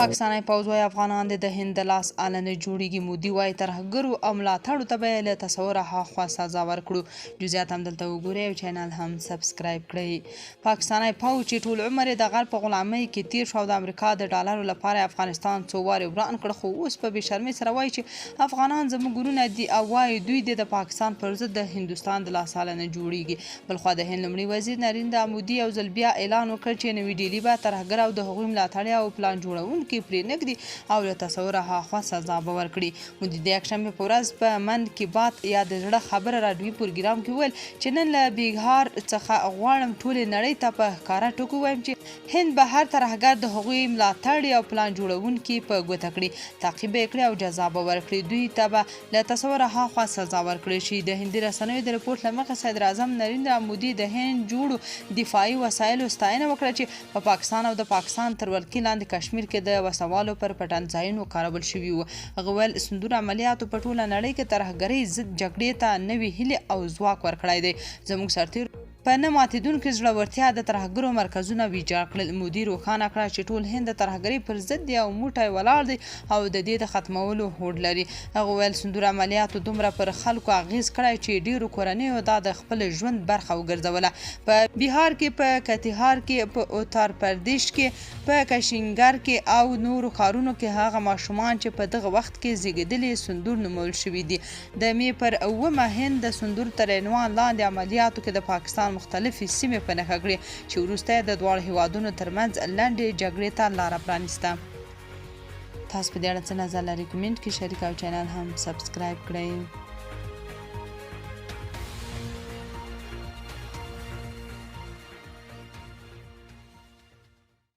پاکستانی پوځ وایي افغانان د هند د لاس آله نه جوړیږي. مودي وایي ترهګرو او ملاتړو ته به یې له تصوره هاخوا سزا ورکړو. جزئیات هم دلته وګورئ او چینل هم سبسکرایب کړئ. پاکستانی پوځ چې ټول عمر یې د غرب په غلامۍ کې تیر شو او د امریکا د ډالرو لپاره افغانستان څو وارې وران کړ، خو اوس په بې شرمۍ سره وایي چې افغانان زموږ ورونه دي او وایي دوی د پاکستان پر ضد د هندوستان د لاس آله نه جوړیږي. بلخوا د هند لومړي وزیر نریندرا مودي یو ځل بیا اعلان وکړ چې نوې ډیلي به ترهګر او د هغوی ملاتړي او پلان جوړونکي پرې نږدي او له تصوره هاخوا سزا به ورکړي. مودي د یکشنبې په ورځ په من کی بات یا د زړه خبره راډیوي پروګرام کې وویل چې نن له بیګهار څخه غواړم ټولې نړۍ ته په ښکاره ټکو ووایم چې هند به هر ترهګر د هغوی ملاتړي او پلان جوړونکي په ګوته کړي، تعقیب یې کړي او جزا به ورکړي. دوی ته به له تصوره هاخوا سزا ورکړي شي. د هندي رسنیو د رپورټ له مخې صدراعظم نریندرا مودي د هند جوړو دفاعي وسایلو ستاینه وکړه چې په پاکستان او د پاکستان تر ولکې لاندې کشمیر کې د وسوالو پر پټن ځایونو کارول شوي وو. هغه ویل صندوق عملیاتو په ټوله نړۍ کې ترهګرۍ ضد جګړې ته نوې هیلې او ځواک ورکړی دی. زموږ سرتېرو په نه ماتېدونکې زړورتیا د ترهګرو مرکزونه ویجاړ کړل. مودي روښانه کړه چې ټول هند د ترهګرۍ پر ضد دی او موټی ولاړ دی او د دې د ختمولو هوډ لري. هغه ویل صندوق عملیاتو دومره پر خلکو اغیز کړی چې ډیرو کورنیو دا د خپل ژوند برخه وګرځوله. په بهار کې، په کتیهار کې، په اتار پردیش کې، په کشینګر کې او نورو ښارونو کې هغه ماشومان چې په دغه وخت کې زیږیدلي صندوق نومول شوي دي. د مې پر 9 هند د صندوق تر عنوان لاندې عملیاتو کې د پاکستان مختلفې سیمې په نښه کړې چې وروسته د دواړو هیوادونو ترمنځ لنډې جګړې ته لاره پرانیسته. تاسو په دې اړه څه نظر لرئ؟ کمنټ کې شریک او چینل هم سبسکرایب کړئ.